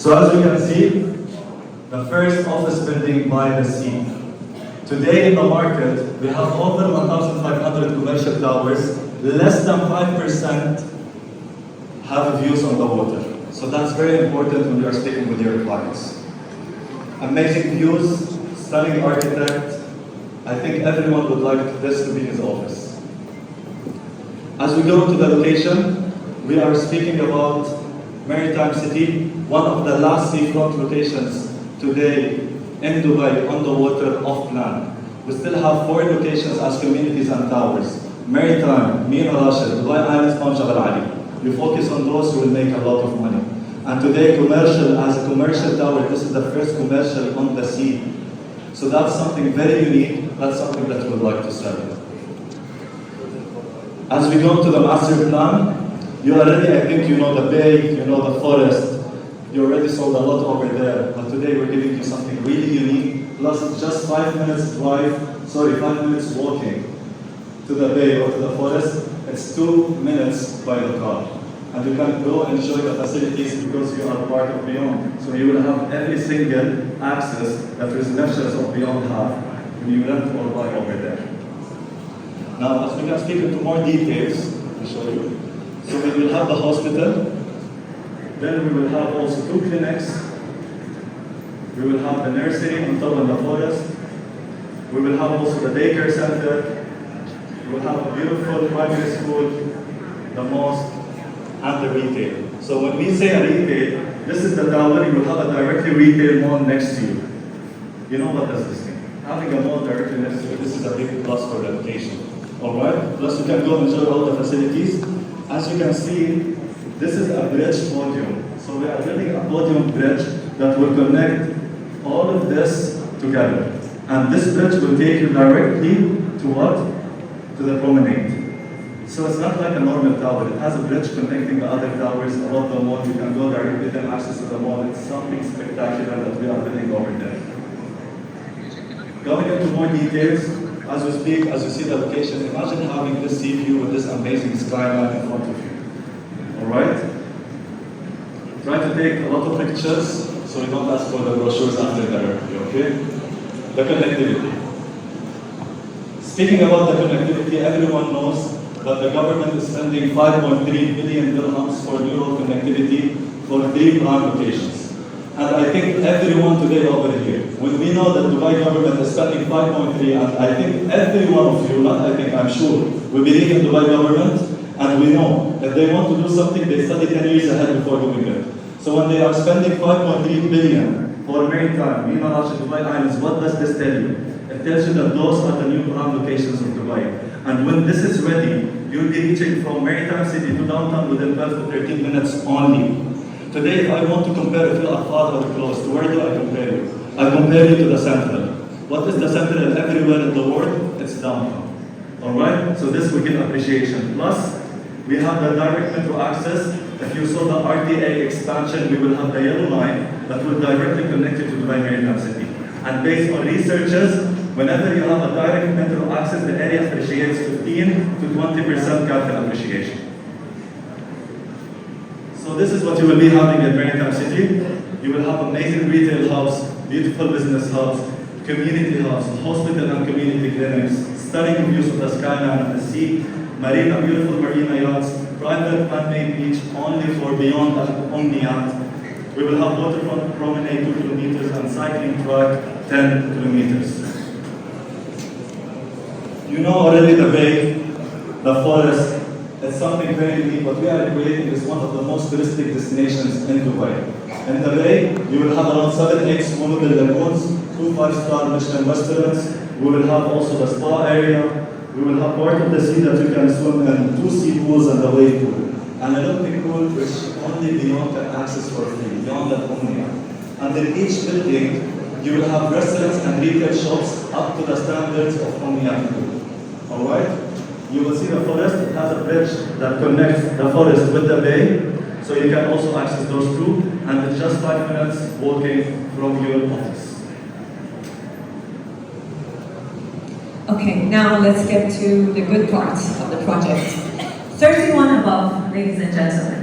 So as you can see, the first office building by the sea. Today in the market, we have over 1,500 commercial towers. Less than 5% have views on the water. So that's very important when you are speaking with your clients. Amazing views, stunning architect. I think everyone would like this to be his office. As we go to the location, we are speaking about Maritime City, one of the last seafront locations today in Dubai on the water off plan. We still have 4 locations as communities and towers. Maritime, Mina Rashid, Dubai Islands, Jabal Ali. You focus on those, you will make a lot of money. And today, commercial, as a commercial tower, this is the first commercial on the sea. So that's something very unique. That's something that we would like to sell. As we go to the master plan, you already, I think you know the bay, you know the forest. You already sold a lot over there. But today we're giving you something really unique. Plus just 5 minutes walking to the bay or to the forest. It's 2 minutes by the car. And you can go and enjoy the facilities because you are part of Beyond. So you will have every single access that residentials of Beyond have when you rent or buy over there. Now, as we can speak into more details, I'll show you. So we will have the hospital, then we will have also 2 clinics, we will have the nursery on top of the forest, we will have also the daycare center, we will have a beautiful primary school, the mosque, and the retail. So when we say a retail, this is the tower, you will have a directly retail mall next to you. You know what does this mean? Having a mall directly next to you, this is a big plus for the location. Alright? Plus you can go and enjoy all the facilities. As you can see, this is a bridge podium. So we are building a podium bridge that will connect all of this together. And this bridge will take you directly to what? To the promenade. So it's not like a normal tower. It has a bridge connecting the other towers above the mall. You can go directly and access to the mall. It's something spectacular that we are building over there. Going into more details, as we speak, as you see the location, imagine having this sea view with this amazing skyline in front of you. Alright? Try to take a lot of pictures so you don't ask for the brochures after the review, okay? The connectivity. Speaking about the connectivity, everyone knows that the government is spending 5.3 billion dirhams for neural connectivity for 3 prime locations. And I think everyone today over here, when we know that Dubai government is spending 5.3, and I think every one of you, not I think, I'm sure, we believe in Dubai government, and we know if they want to do something, they study 10 years ahead before doing it. So when they are spending 5.3 billion for maritime, Mina Rashid, Dubai Islands, what does this tell you? It tells you that those are the new prime locations of Dubai. And when this is ready, you'll be reaching from Maritime City to downtown within 12 to 13 minutes only. Today, if I want to compare if you are far or close, to where do I compare you? I compare you to the central. What is the central everywhere in the world? It's downtown. Alright? So this we give appreciation. Plus, we have the direct metro access. If you saw the RTA expansion, we will have the yellow line that will directly connect you to Dubai Maritime City. And based on researches, whenever you have a direct metro access, the area appreciates 15 to 20% capital appreciation. So this is what you will be having at Maritime City. You will have amazing retail hubs, beautiful business hubs, community hubs, hospital and community clinics, stunning views of the skyline and the sea, marina, beautiful marina yachts, private man-made beach only for beyond Omniat. We will have waterfront promenade 2 kilometers and cycling track 10 kilometers. You know already the bay, the forest. It's something very unique. What we are creating is one of the most touristic destinations in Dubai. In the bay, you will have around 7-8 swimmable lagoons, 2 5-star Michelin restaurants. We will have also the spa area. We will have part of the sea that you can swim in, 2 sea pools and a wave pool. An Olympic pool which only Beyond can access for free, Beyond that only. And in each building, you will have restaurants and retail shops up to the standards of Omniat Pool. Alright? You will see the forest. It has a bridge that connects the forest with the bay, so you can also access those two, and it's just 5 minutes walking from your office. Okay, now let's get to the good parts of the project. 31 above, ladies and gentlemen.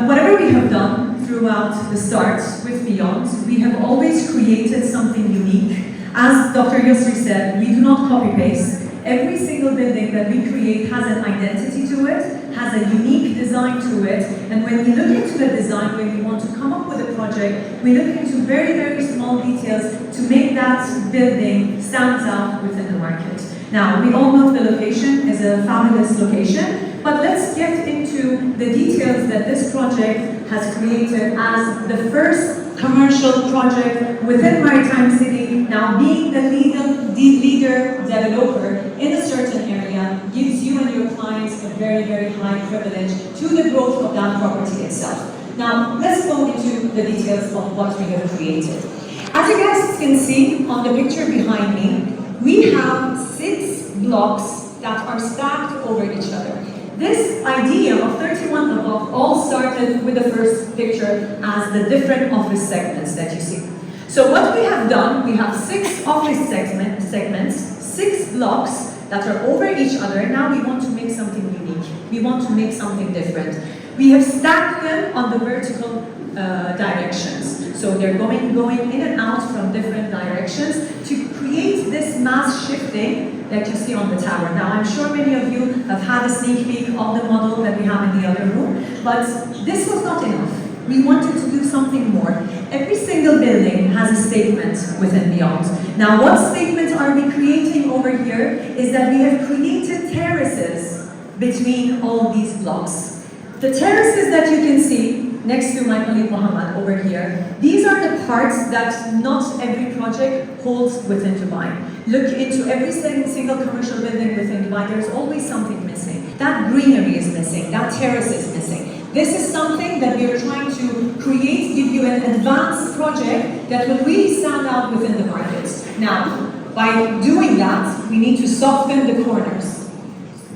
Whatever we have done throughout about the start with Beyond, we have always created something unique. As Dr. Yusri said, we do not copy-paste. Every single building that we create has an identity to it, has a unique design to it, and when we look into the design, when we want to come up with a project, we look into very, very small details to make that building stand out within the market. Now, we all know the location is a fabulous location, but let's get into the details that this project has created as the first commercial project within Maritime City. Now, being the leader developer in a certain area gives you and your clients a very, very high privilege to the growth of that property itself. Now, let's go into the details of what we have created. As you guys can see on the picture behind me, we have 6 blocks that are stacked over each other. This idea of 31 above all started with the first picture as the different office segments that you see. So what we have done, we have 6 office segments, 6 blocks that are over each other. Now we want to make something unique. We want to make something different. We have stacked them on the vertical directions. So they're going in and out from different directions to create this mass shifting that you see on the tower. Now, I'm sure many of you have had a sneak peek of the model that we have in the other room, but this was not enough. We wanted to do something more. Every single building has a statement within Beyond. Now, what statement are we creating over here is that we have created terraces between all these blocks. The terraces that you can see next to my colleague Mohammed over here, these are the parts that not every project holds within Dubai. Look into every single commercial building within Dubai, there's always something missing. That greenery is missing, that terrace is missing. This is something that we are trying to create, give you an advanced project that will really stand out within the markets. Now, by doing that, we need to soften the corners,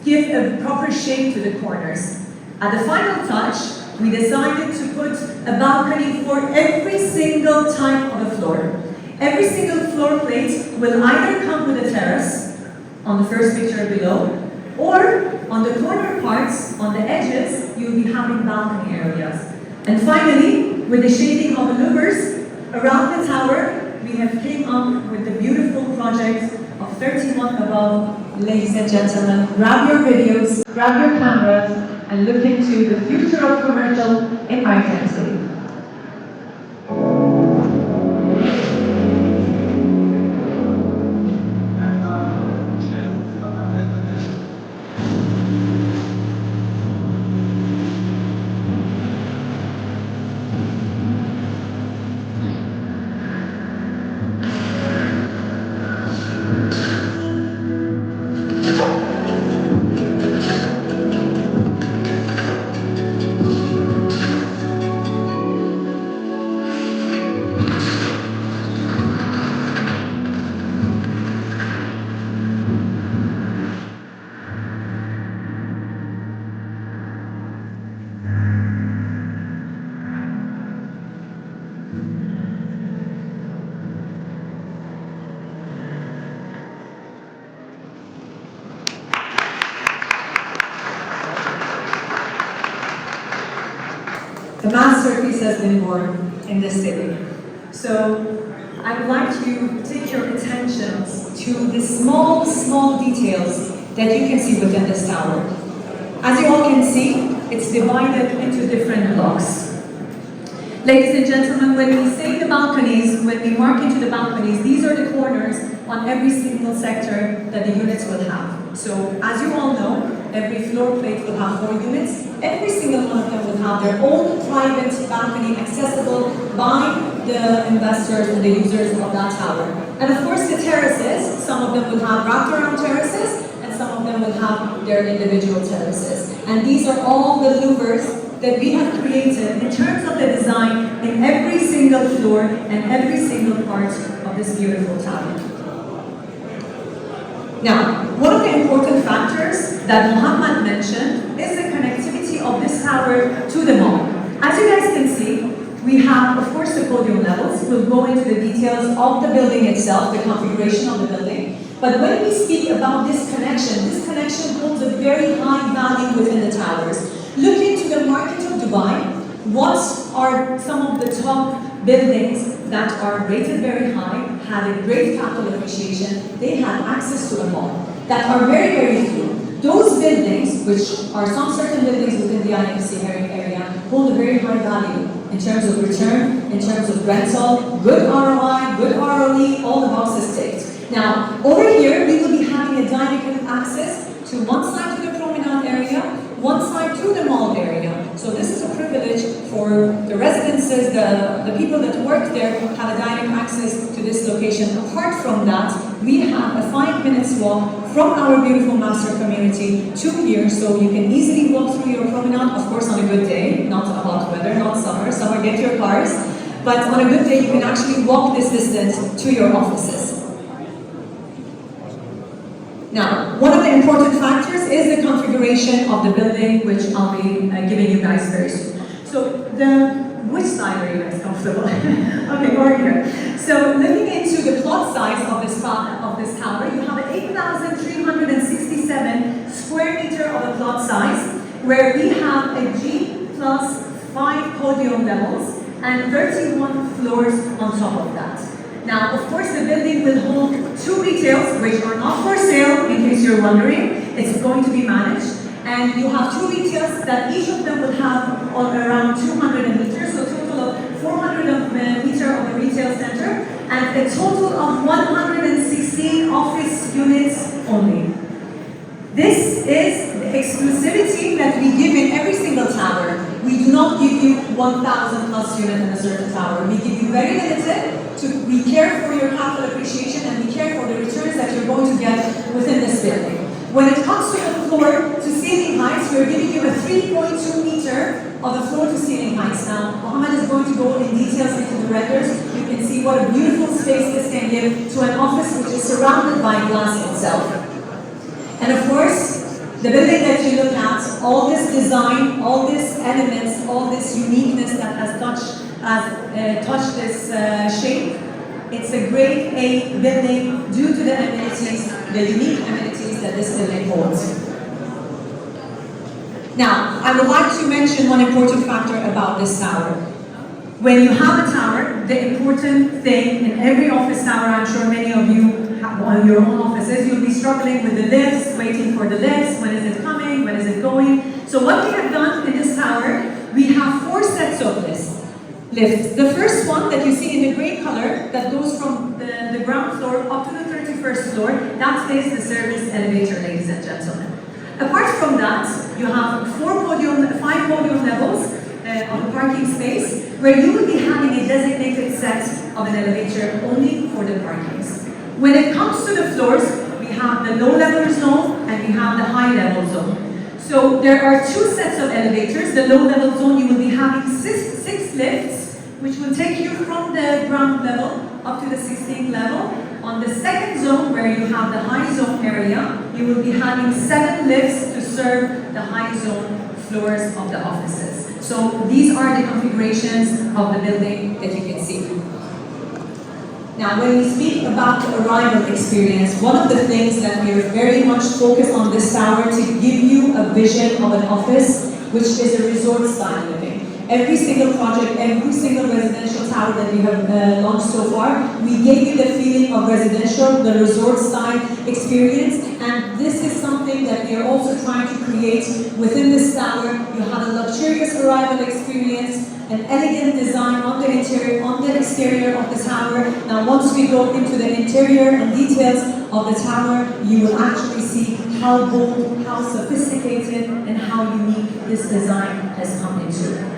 give a proper shape to the corners. At the final touch, we decided to put a balcony for every single type of a floor. Every single floor plate will either come with a terrace on the first picture below, or on the corner parts, on the edges, you'll be having balcony areas. And finally, with the shading of the louvers around the tower, we have came up with the beautiful project of 31 above. Ladies and gentlemen, grab your videos, grab your cameras, and look into the future of commercial in Maritime City. The masterpiece has been born in this city. So I would like to take your attention to the small details that you can see within this tower. As you all can see, it's divided into different blocks. Ladies and gentlemen, when we say the balconies, when we mark into the balconies, these are the corners on every single sector that the units will have. So as you all know, every floor plate will have 4 units. Every single one of them will have their own private balcony accessible by the investors and the users of that tower. And of course the terraces, some of them will have wrapped around terraces, and some of them will have their individual terraces. And these are all the louvers that we have created in terms of the design in every single floor and every single part of this beautiful tower. Now, one of the important factors that Mohammed mentioned is the connectivity of this tower to the mall. As you guys can see, we have, of course, the podium levels. We'll go into the details of the building itself, the configuration of the building. But when we speak about this connection holds a very high value within the towers. Look into the market of Dubai. What are some of the top buildings that are rated very high, had a great capital appreciation, they had access to a mall, that are very, very few. Those buildings, which are some certain buildings within the IMC area, hold a very high value in terms of return, in terms of rental, good ROI, good ROE, all the boxes ticked. Now, over here, we will be having a direct access to one side to the promenade area, one side to the mall area. So this is a privilege for the residences, the people that work there have a direct access to this location. Apart from that, we have a 5 minutes walk from our beautiful master community to here, so you can easily walk through your promenade, of course on a good day, not a hot weather, not summer. Summer, get your cars. But on a good day, you can actually walk this distance to your offices. Now, one of the important factors is the configuration of the building, which I'll be giving you guys very soon. So, which side are you guys comfortable? Okay, over here. So, looking into the plot size of this tower, you have an 8,367 square meter of a plot size, where we have a G plus 5 podium levels and 31 floors on top of that. Now, of course, the building will hold 2 retails, which are not for sale, in case you're wondering. It's going to be managed. And you have 2 retails that each of them will have around 200 meters, so a total of 400 meters of the retail center, and a total of 116 office units only. This is the exclusivity that we give in every single tower. We do not give you 1,000 plus units in a certain tower. We give you very limited. We care for your capital appreciation and we care for the returns that you're going to get within this building. When it comes to the floor to ceiling heights, we're giving you a 3.2 meter of the floor to ceiling heights. Now, Mohammed is going to go in details into the renders. You can see what a beautiful space this can give to an office which is surrounded by glass itself. And of course, the building that you look at, all this design, all these elements, all this uniqueness that has touched this shape, it's a grade A building due to the amenities, the unique amenities that this building holds. Now, I would like to mention one important factor about this tower. When you have a tower, the important thing in every office tower, I'm sure many of you have on your own offices, you'll be struggling with the lifts, waiting for the lifts, when is it coming, when is it going. So what we have done in this tower, we have 4 sets of lifts. The first one that you see in the gray color, that goes from the ground floor up to the 31st floor, that is the service elevator, ladies and gentlemen. Apart from that, you have 5 podium levels of a parking space, where you will be having a designated set of an elevator only for the parkings. When it comes to the floors, we have the low-level zone and we have the high-level zone. So there are 2 sets of elevators. The low-level zone, you will be having 6 lifts, which will take you from the ground level up to the 16th level. On the second zone, where you have the high zone area, you will be having 7 lifts to serve the high zone floors of the offices. So these are the configurations of the building that you can see. Now, when we speak about the arrival experience, one of the things that we are very much focused on this tower to give you a vision of an office, which is a resort style living. Every single project, every single residential tower that we have launched so far, we gave you the feeling of residential, the resort style experience, and this is something that we are also trying to create within this tower. You have a luxurious arrival experience, an elegant design on the interior, on the exterior of the tower. Now, once we go into the interior and details of the tower, you will actually see how bold, how sophisticated, and how unique this design has come into.